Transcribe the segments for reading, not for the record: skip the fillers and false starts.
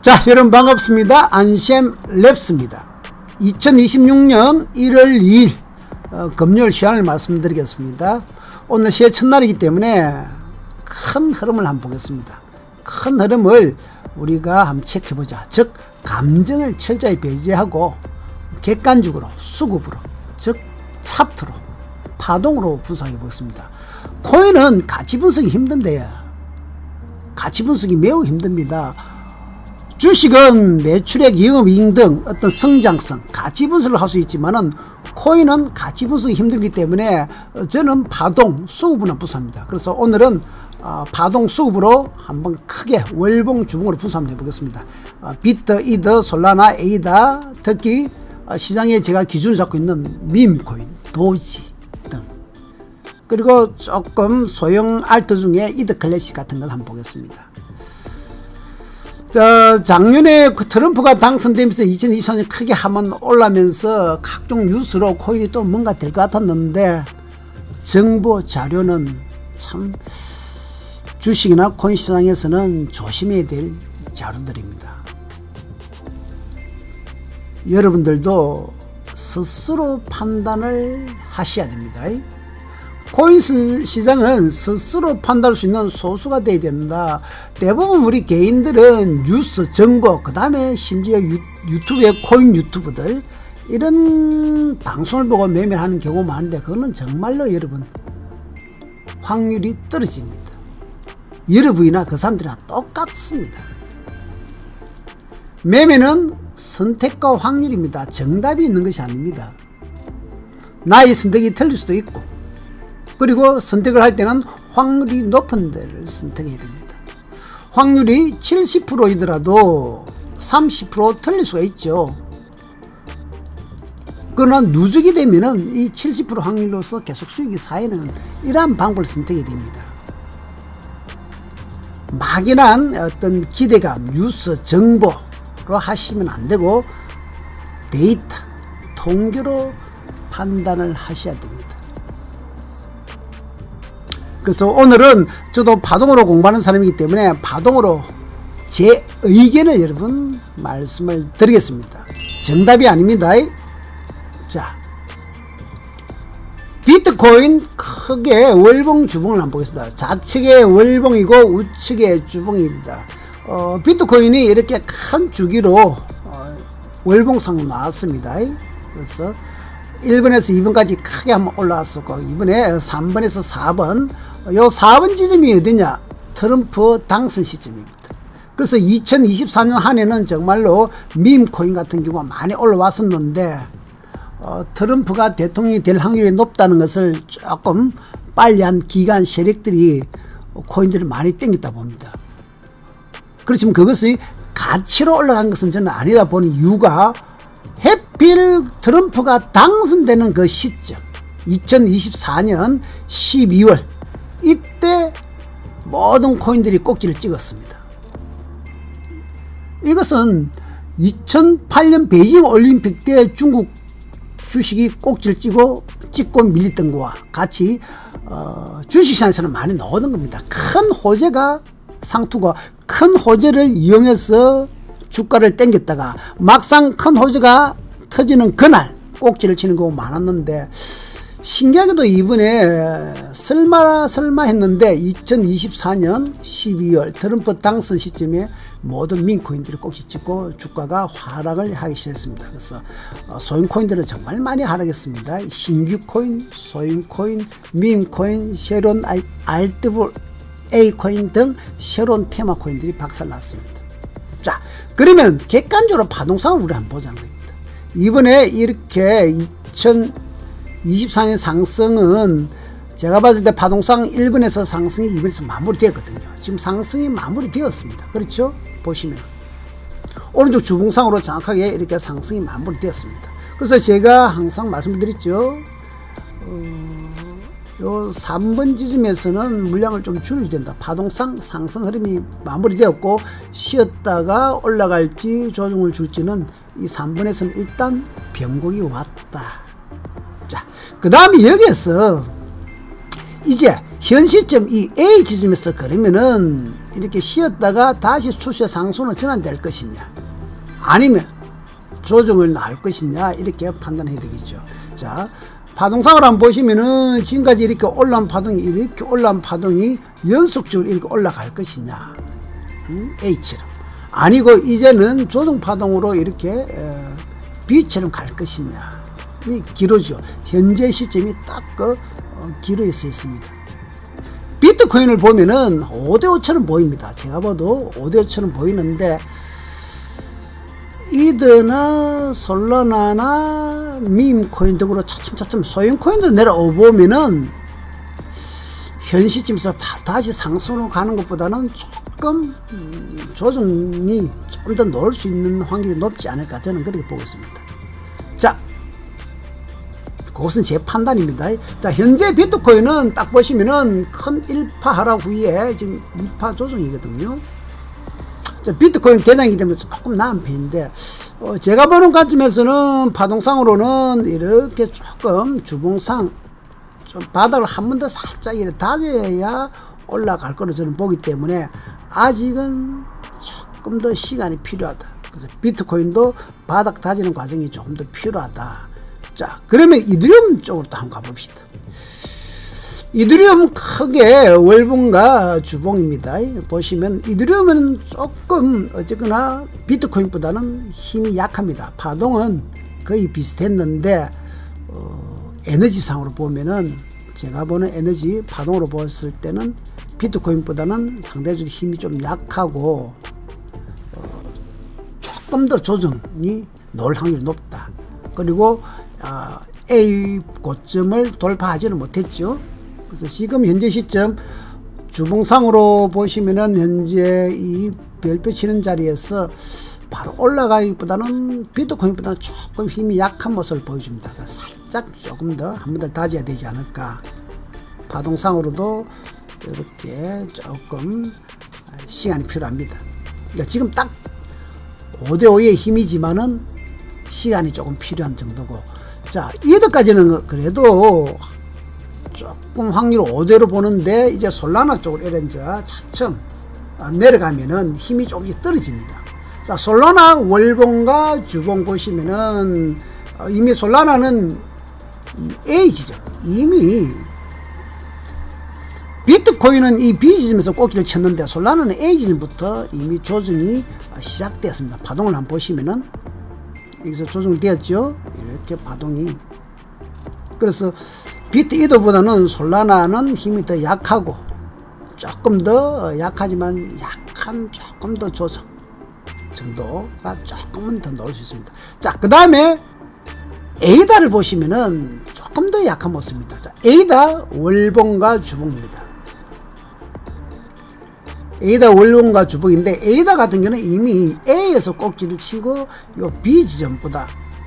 자, 여러분 반갑습니다. 안샘 랩스입니다. 2026년 1월 2일 금요일 시간을 말씀드리겠습니다. 오늘 시의 첫날이기 때문에 큰 흐름을 한번 보겠습니다. 큰 흐름을 우리가 한번 체크해보자. 즉 감정을 철저히 배제하고 객관적으로 수급으로, 즉 차트로, 파동으로 분석해 보겠습니다. 코인은 가치 분석이 힘든데요. 가치 분석이 매우 힘듭니다. 주식은 매출액, 영업이익 등 어떤 성장성, 가치 분석을 할 수 있지만은 코인은 가치 분석이 힘들기 때문에 저는 파동, 수급으로 분석합니다. 그래서 오늘은 파동, 수급으로 한번 크게 월봉, 주봉으로 분석 한번 해보겠습니다. 비트, 이더, 솔라나, 에이다, 특히 시장에 제가 기준을 잡고 있는 밈코인, 도지 등, 그리고 조금 소형 알트 중에 이더 클래식 같은 걸 한번 보겠습니다. 작년에 트럼프가 당선되면서 2024년 크게 한번 올라면서 각종 뉴스로 코인이 또 뭔가 될 것 같았는데, 정보 자료는 참 주식이나 코인 시장에서는 조심해야 될 자료들입니다. 여러분들도 스스로 판단을 하셔야 됩니다. 코인 시장은 스스로 판단할 수 있는 소수가 되어야 된다. 대부분 우리 개인들은 뉴스, 정보, 그 다음에 심지어 유튜브의 코인 유튜브들, 이런 방송을 보고 매매하는 경우가 많은데, 그거는 정말로 여러분 확률이 떨어집니다. 여러분이나 그 사람들이랑 똑같습니다. 매매는 선택과 확률입니다. 정답이 있는 것이 아닙니다. 나의 선택이 틀릴 수도 있고, 그리고 선택을 할 때는 확률이 높은 데를 선택해야 됩니다. 확률이 70%이더라도 30% 틀릴 수가 있죠. 그러나 누적이 되면은 이 70% 확률로서 계속 수익이 쌓이는 이러한 방법을 선택해야 됩니다. 막연한 어떤 기대감, 뉴스, 정보로 하시면 안 되고 데이터, 통계로 판단을 하셔야 됩니다. 그래서 오늘은 저도 파동으로 공부하는 사람이기 때문에 파동으로 제 의견을 여러분 말씀을 드리겠습니다. 정답이 아닙니다. 자, 비트코인 크게 월봉, 주봉을 한번 보겠습니다. 좌측의 월봉이고 우측의 주봉입니다. 비트코인이 이렇게 큰 주기로 월봉상으로 나왔습니다. 그래서 1번에서 2번까지 크게 한번 올라왔었고, 이번에 3번에서 4번, 요 4번 지점이 어디냐? 트럼프 당선 시점입니다. 그래서 2024년 한 해는 정말로 밈코인 같은 경우가 많이 올라왔었는데, 트럼프가 대통령이 될 확률이 높다는 것을 조금 빨리 한 기관 세력들이 코인들을 많이 땡겼다 봅니다. 그렇지만 그것이 가치로 올라간 것은 저는 아니다 보는 이유가, 해필 트럼프가 당선되는 그 시점 2024년 12월, 이때 모든 코인들이 꼭지를 찍었습니다. 이것은 2008년 베이징 올림픽 때 중국 주식이 꼭지를 찍고 밀렸던 것과 같이 주식시장에서는 많이 나오는 겁니다. 큰 호재가 상투가 큰 호재를 이용해서 주가를 땡겼다가 막상 큰 호재가 터지는 그날 꼭지를 치는 경우가 많았는데, 신기하게도 이번에 설마 했는데 2024년 12월 트럼프 당선 시점에 모든 민코인들이 꼭지 찍고 주가가 하락을 하기 시작했습니다. 그래서 소형 코인들은 정말 많이 하락했습니다. 신규 코인, 소형 코인, 밈코인, 새로운 RWA 코인 등 새로운 테마 코인들이 박살났습니다. 자, 그러면 객관적으로 파동상을 우리 한번 보자는 겁니다. 이번에 이렇게 2024년 상승은 제가 봤을 때 파동상 1번에서 상승이 2번에서 마무리되었거든요. 지금 상승이 마무리되었습니다. 그렇죠? 보시면 오른쪽 주봉상으로 정확하게 이렇게 상승이 마무리되었습니다. 그래서 제가 항상 말씀드렸죠. 요 3번 지점에서는 물량을 좀 줄여야 된다. 파동상 상승 흐름이 마무리되었고, 쉬었다가 올라갈지 조정을 줄지는 이 3번에서는 일단 변곡이 왔다. 자, 그 다음에 여기에서 이제 현 시점 이 A 지점에서 그러면은 이렇게 쉬었다가 다시 추세 상승으로 전환될 것이냐, 아니면 조정을 나올 것이냐, 이렇게 판단해야 되겠죠. 자, 파동상을 한번 보시면은 지금까지 이렇게 올라온 파동이 연속적으로 이렇게 올라갈 것이냐, A처럼, 아니고 이제는 조정 파동으로 이렇게 B처럼 갈 것이냐, 이 기로죠. 현재 시점이 딱 그 기로에 서 있습니다. 비트코인을 보면은 5대5처럼 보입니다. 제가 봐도 5대5처럼 보이는데, 이더나 솔라나나 밈코인 등으로 차츰차츰 소형 코인들 내려오보면은 현 시점에서 다시 상승으로 가는 것보다는 조금 조정이 좀 더 넣을 수 있는 확률이 높지 않을까, 저는 그렇게 보고 있습니다. 자, 그것은 제 판단입니다. 자, 현재 비트코인은 딱 보시면은 큰 1파 하락 후에 지금 2파 조정이거든요. 자, 비트코인 개장이기 때문에 조금 나은 편인데, 제가 보는 관점에서는 파동상으로는 이렇게 조금 주봉상 좀 바닥을 한 번 더 살짝 이렇게 다져야 올라갈 거로 저는 보기 때문에 아직은 조금 더 시간이 필요하다. 그래서 비트코인도 바닥 다지는 과정이 조금 더 필요하다. 자, 그러면 이더리움 쪽으로 또 한번 가봅시다. 이더리움 크게 월봉과 주봉입니다. 보시면 이더리움은 조금 어쨌거나 비트코인보다는 힘이 약합니다. 파동은 거의 비슷했는데 에너지상으로 보면은, 제가 보는 에너지 파동으로 봤을 때는 비트코인보다는 상대적으로 힘이 좀 약하고 조금 더 조정이 나올 확률이 높다. 그리고 A 고점을 돌파하지는 못했죠. 그래서 지금 현재 시점 주봉상으로 보시면은 현재 이 별표 치는 자리에서 바로 올라가기보다는 비트코인보다는 조금 힘이 약한 모습을 보여줍니다. 살짝 조금 더 한 번 더 다져야 되지 않을까. 파동상으로도 이렇게 조금 시간이 필요합니다. 그러니까 지금 딱 5대5의 힘이지만은 시간이 조금 필요한 정도고, 자, 이더까지는 그래도 조금 확률 5대로 보는데, 이제 솔라나 쪽으로 이제 차츰 내려가면은 힘이 조금씩 떨어집니다. 자, 솔라나 월봉과 주봉 보시면은 이미 솔라나는 A 지점, 이미 비트코인은 이 B 지점에서 꼭지를 쳤는데 솔라나는 A 지점부터 이미 조정이 시작되었습니다. 파동을 한번 보시면은 여기서 조정되었죠. 이렇게 파동이. 그래서 비트 이더보다는 솔라나는 힘이 더 약하고, 조금 더 약하지만 약한 조금 더 조정 정도가 조금은 더 넣을 수 있습니다. 자, 그 다음에 에이다를 보시면은 조금 더 약한 모습입니다. 자, 에이다 월봉과 주봉입니다. 에이다 월봉과 주봉인데, 에이다 같은 경우는 이미 A에서 꼭지를 치고 요 B 지점보다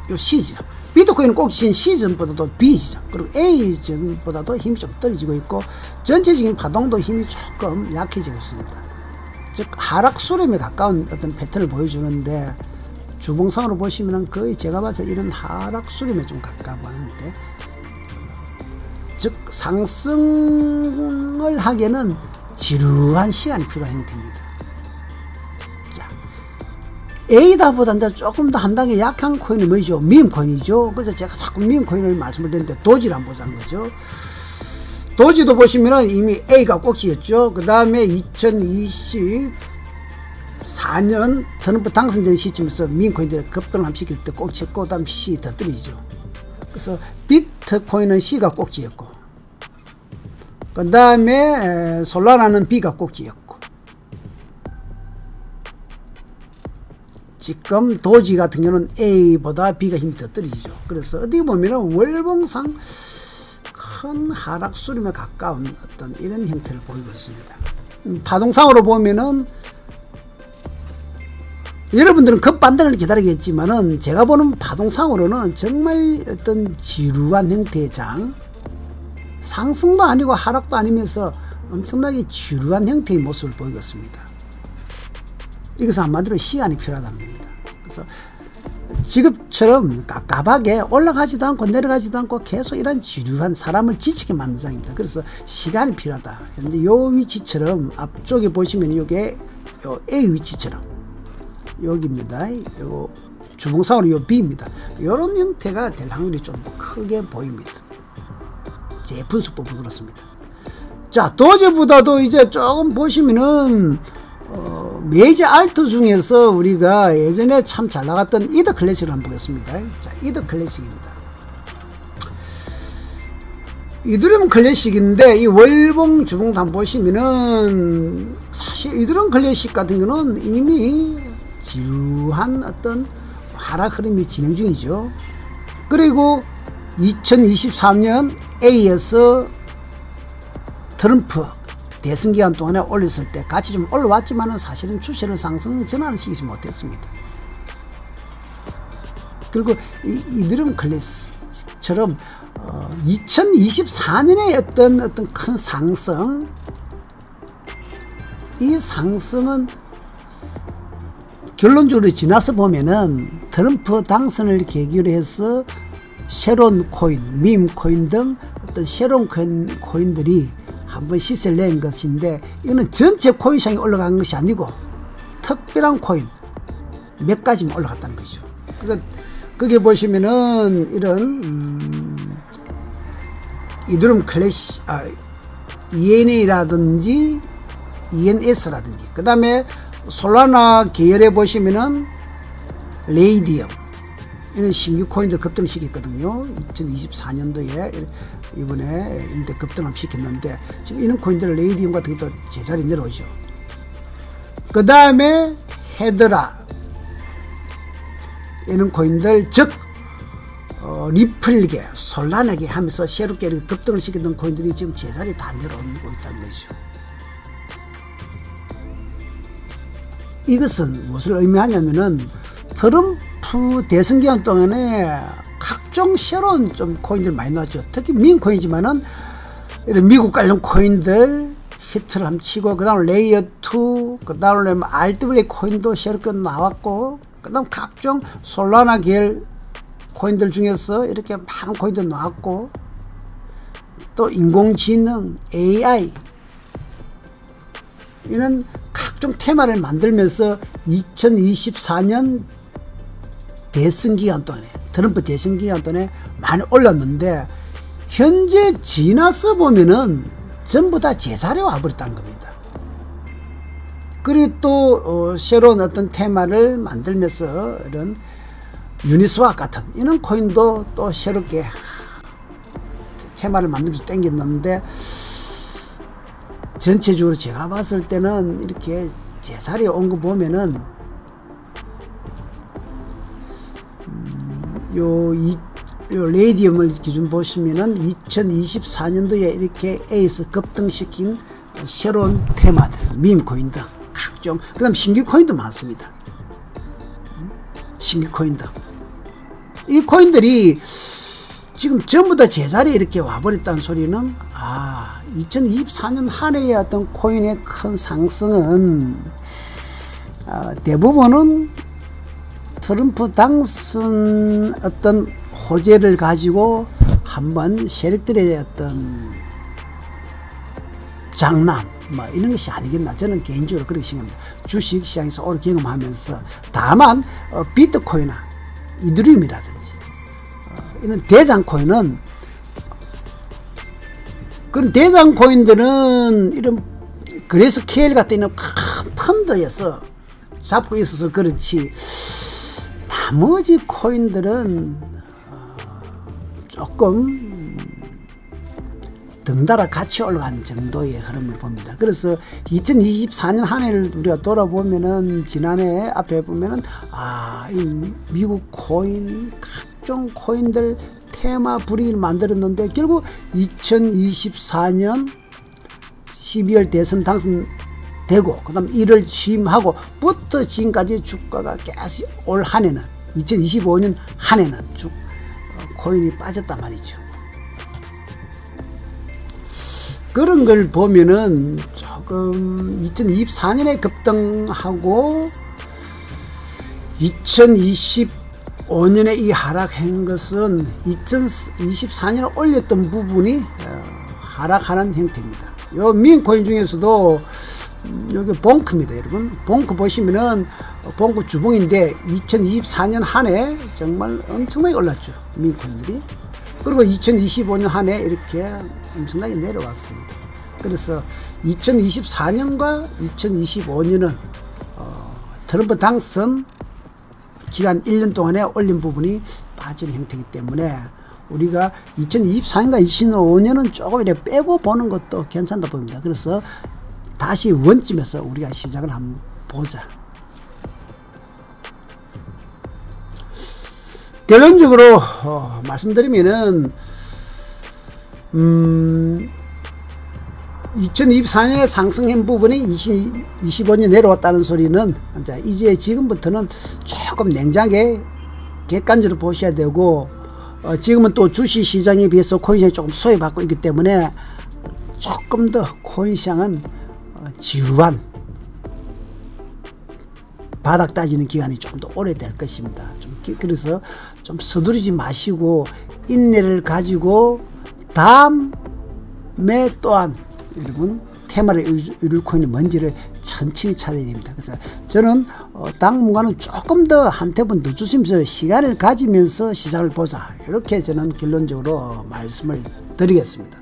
요 C 지점, 비트코인은 꼭지 친 C 지점보다도 B 지점, 그리고 A 지점보다도 힘이 좀 떨어지고 있고, 전체적인 파동도 힘이 조금 약해지고 있습니다. 즉 하락 수렴에 가까운 어떤 패턴을 보여주는데, 주봉상으로 보시면은 거의 제가 봐서 이런 하락 수렴에 좀 가까운데, 즉 상승을 하기에는 지루한 시간이 필요한 형태입니다. 자, A다보다 이제 조금 더 한 단계 약한 코인이 뭐죠? 밈코인이죠. 그래서 제가 자꾸 밈코인을 말씀을 드리는데, 도지를 한번 보자는 거죠. 도지도 보시면은 이미 A가 꼭지였죠. 그 다음에 2024년 트럼프 당선된 시점에서 밈코인들을 급등함시킬 때 꼭지였고, 그 다음 C 더 떨어지죠. 그래서 비트코인은 C가 꼭지였고, 그 다음에 솔라나는 B가 꼭지였고, 지금 도지 같은 경우는 A보다 B가 힘이 더 떨어지죠. 그래서 어디 보면은 월봉상 큰 하락 수렴에 가까운 어떤 이런 형태를 보이고 있습니다. 파동상으로 보면은 여러분들은 급반등을 기다리겠지만은, 제가 보는 파동상으로는 정말 어떤 지루한 형태의 장, 상승도 아니고 하락도 아니면서 엄청나게 지루한 형태의 모습을 보이고 있습니다. 이것은 한마디로 시간이 필요하다는 겁니다. 그래서 지금처럼 깝깝하게 올라가지도 않고 내려가지도 않고 계속 이런 지루한 사람을 지치게 만든 장입니다. 그래서 시간이 필요하다. 현재 요 위치처럼 앞쪽에 보시면 요게 요 A 위치처럼 여기입니다. 요 주봉상으로 요 B입니다. 요런 형태가 될 확률이 좀 크게 보입니다. 제 분석법은 그렇습니다. 자, 도제보다도 이제 조금 보시면은 메이저 알트 중에서 우리가 예전에 참 잘 나갔던 이더 클래식을 한번 보겠습니다. 자, 이더 클래식입니다. 이드럼 클래식인데 이 월봉 주봉상 보시면은 사실 이드럼 클래식 같은 경우는 이미 지루한 어떤 하락 흐름이 진행 중이죠. 그리고 2023년 A에서 트럼프 대선 기간 동안에 올렸을 때 같이 좀 올라왔지만은 사실은 추세를 상승 전환을 시키지 못했습니다. 그리고 이드럼 클래스처럼 2024년에 어떤 큰 상승, 이 상승은 결론적으로 지나서 보면은 트럼프 당선을 계기로 해서 새로운 코인, 밈 코인 등 어떤 새로운 코인들이 한번 시세를 낸 것인데, 이거는 전체 코인상이 올라간 것이 아니고 특별한 코인 몇 가지만 올라갔다는 거죠. 그래서 거기에 보시면은 이런 이드럼 클래시, ENA라든지 ENS라든지, 그 다음에 솔라나 계열에 보시면은 레이디엄, 이런 신규 코인들 급등시켰거든요. 2024년도에 이번에 인데 급등을 시켰는데, 지금 이런 코인들 레이디움 같은 것도 제자리 내려오죠. 그 다음에 헤드라, 이런 코인들, 즉 리플계, 솔라나게 하면서 새롭게 이렇게 급등을 시켰던 코인들이 지금 제자리 다 내려오고 있다는 거죠. 이것은 무엇을 의미하냐면은 트럼프 대선 기간 동안에 각종 새로운 좀 코인들 많이 나왔죠. 특히 민 코인이지만은 이런 미국 관련 코인들 히트를 한번 치고, 그 다음 레이어 2, 그 다음에 RWA 코인도 새롭게 나왔고, 그 다음 각종 솔라나 계열 코인들 중에서 이렇게 많은 코인들 나왔고, 또 인공지능, AI, 이런 각종 테마를 만들면서 2024년 대선 기간 동안에, 트럼프 대선 기간 동안에 많이 올랐는데, 현재 지나서 보면은 전부 다 제자리에 와버렸다는 겁니다. 그리고 또 새로운 어떤 테마를 만들면서 이런 유니스왑 같은 이런 코인도 또 새롭게 테마를 만들면서 땡겼는데, 전체적으로 제가 봤을 때는 이렇게 제자리에 온 거 보면은 요 레이디움을 기준 보시면은 2024년도에 이렇게 A에서 급등시킨 새로운 테마들, 밈 코인 등 각종, 그 다음 신규 코인도 많습니다. 신규 코인도, 이 코인들이 지금 전부 다 제자리에 이렇게 와버렸다는 소리는, 2024년 한 해의 어떤 코인의 큰 상승은 대부분은 트럼프 당선 어떤 호재를 가지고 한번 세력들의 어떤 장난 이런 것이 아니겠나, 저는 개인적으로 그렇게 생각합니다. 주식시장에서 오래 경험하면서. 다만 비트코인이나 이더리움이라든지 이런 대장 코인은, 그런 대장 코인들은 이런 그레스케일 같은 이런 큰 펀드에서 잡고 있어서 그렇지, 나머지 코인들은 조금 덩달아 같이 올라간 정도의 흐름을 봅니다. 그래서 2024년 한 해를 우리가 돌아보면은, 지난해 앞에 보면은 이 미국 코인, 각종 코인들 테마 분위기를 만들었는데, 결국 2024년 12월 대선 당선되고 그 다음 1월 취임하고 부터 지금까지 주가가 계속 올 한 해는, 2025년 한 해는 쭉 코인이 빠졌단 말이죠. 그런 걸 보면은 조금 2024년에 급등하고 2025 2025년에 이 하락한 것은 2024년에 올렸던 부분이 하락하는 형태입니다. 요 민코인 중에서도 여기 봉크입니다. 여러분 봉크 보시면은 봉크 주봉인데 2024년 한 해 정말 엄청나게 올랐죠. 민코인들이. 그리고 2025년 한 해 이렇게 엄청나게 내려왔습니다. 그래서 2024년과 2025년은 트럼프 당선 기간 1년 동안에 올린 부분이 빠지는 형태이기 때문에 우리가 2024년과 2025년은 조금 이렇게 빼고 보는 것도 괜찮다 봅니다. 그래서 다시 원점에서 우리가 시작을 한번 보자. 결론적으로 말씀드리면은 2024년에 상승한 부분이 2025년 내려왔다는 소리는 이제 지금부터는 조금 냉정하게 객관적으로 보셔야 되고, 지금은 또 주식 시장에 비해서 코인 시장이 조금 소외받고 있기 때문에 조금 더 코인 시장은 지루한 바닥 따지는 기간이 좀 더 오래될 것입니다. 그래서 좀 서두르지 마시고 인내를 가지고 다음에 또한 여러분 테마를 이룰 코인이 뭔지를 천천히 찾아야 됩니다. 그래서 저는 당분간은 조금 더 한 템은 늦추면서 시간을 가지면서 시장을 보자, 이렇게 저는 결론적으로 말씀을 드리겠습니다.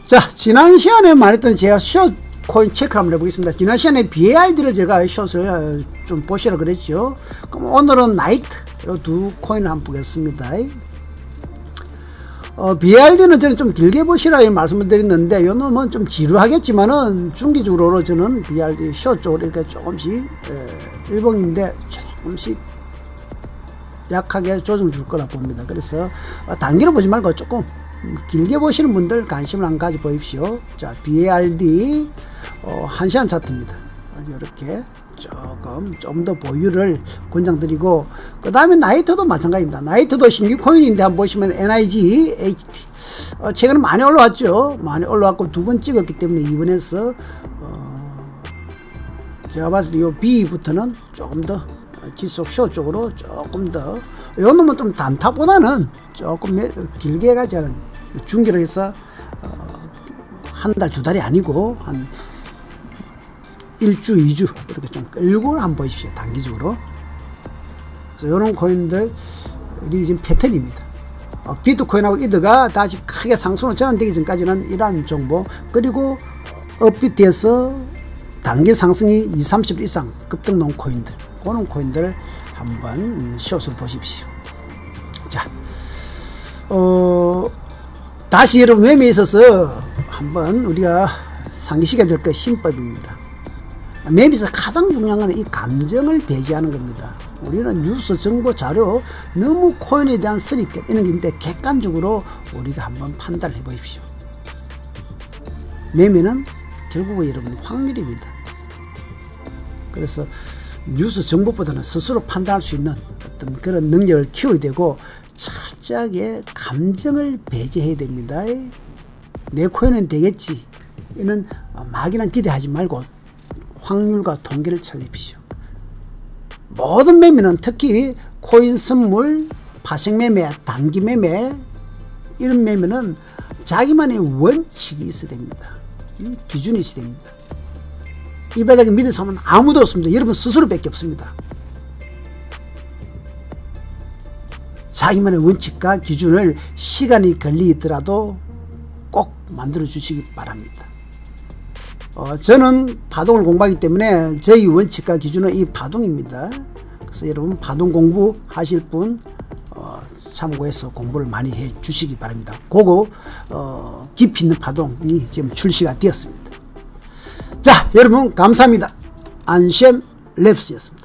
자, 지난 시간에 말했던 제가 숏 코인 체크를 한번 해보겠습니다. 지난 시간에 BARD를 제가 숏을 좀 보시라 그랬죠. 그럼 오늘은 나이트 이 두 코인을 한번 보겠습니다. BARD는 저는 좀 길게 보시라 이 말씀을 드렸는데, 요 놈은 좀 지루하겠지만은 중기적으로 저는 BARD 숏 쪽으로 이렇게 조금씩 일봉인데 조금씩 약하게 조정 줄 거라 봅니다. 그래서 단기로 보지 말고 조금 길게 보시는 분들 관심을 한 가지 보십시오. 자, BARD 1시간 차트입니다. 이렇게 조금 좀 더 보유를 권장드리고, 그 다음에 나이트도 마찬가지입니다. 나이트도 신규 코인인데 한번 보시면 NIG, HT 최근에 많이 올라왔죠. 많이 올라왔고 두 번 찍었기 때문에 이번에서 제가 봤을 때 이 B부터는 조금 더 지속 쇼 쪽으로 조금 더, 이 놈은 좀 단타보다는 조금 길게 가지 않은 중기로 해서 한 달, 두 달이 아니고 한 1주, 2주 이렇게 좀 끌고 한번 보십시오. 단기적으로. 그래서 이런 코인들이 지금 패턴입니다. 비트코인하고 이더가 다시 크게 상승으로 전환되기 전까지는 이러한 정보, 그리고 업비트에서 단기 상승이 20, 30일 이상 급등 놓은 코인들, 그런 코인들 한번 숏으로 보십시오. 자, 다시 여러분 매매에 있어서 한번 우리가 상기시켜야 될 것 신법입니다. 매매에서 가장 중요한 것은 이 감정을 배제하는 겁니다. 우리는 뉴스, 정보, 자료, 너무 코인에 대한 선입견 이런 게 있는데 객관적으로 우리가 한번 판단을 해 보십시오. 매매는 결국은 여러분 확률입니다. 그래서 뉴스 정보보다는 스스로 판단할 수 있는 어떤 그런 능력을 키워야 되고, 철저하게 감정을 배제해야 됩니다. 내 코인은 되겠지, 이는 막연한 기대하지 말고 확률과 통계를 찾으십시오. 모든 매매는 특히 코인 선물, 파생 매매, 단기 매매, 이런 매매는 자기만의 원칙이 있어야 됩니다. 기준이 있어야 됩니다. 이 바닥에 믿을 사람은 아무도 없습니다. 여러분 스스로밖에 없습니다. 자기만의 원칙과 기준을 시간이 걸리더라도 꼭 만들어 주시기 바랍니다. 저는 파동을 공부하기 때문에 저희 원칙과 기준은 이 파동입니다. 그래서 여러분 파동 공부 하실 분 참고해서 공부를 많이 해 주시기 바랍니다. 그거 깊이 있는 파동이 지금 출시가 되었습니다. 자, 여러분 감사합니다. 안셴 랩스였습니다.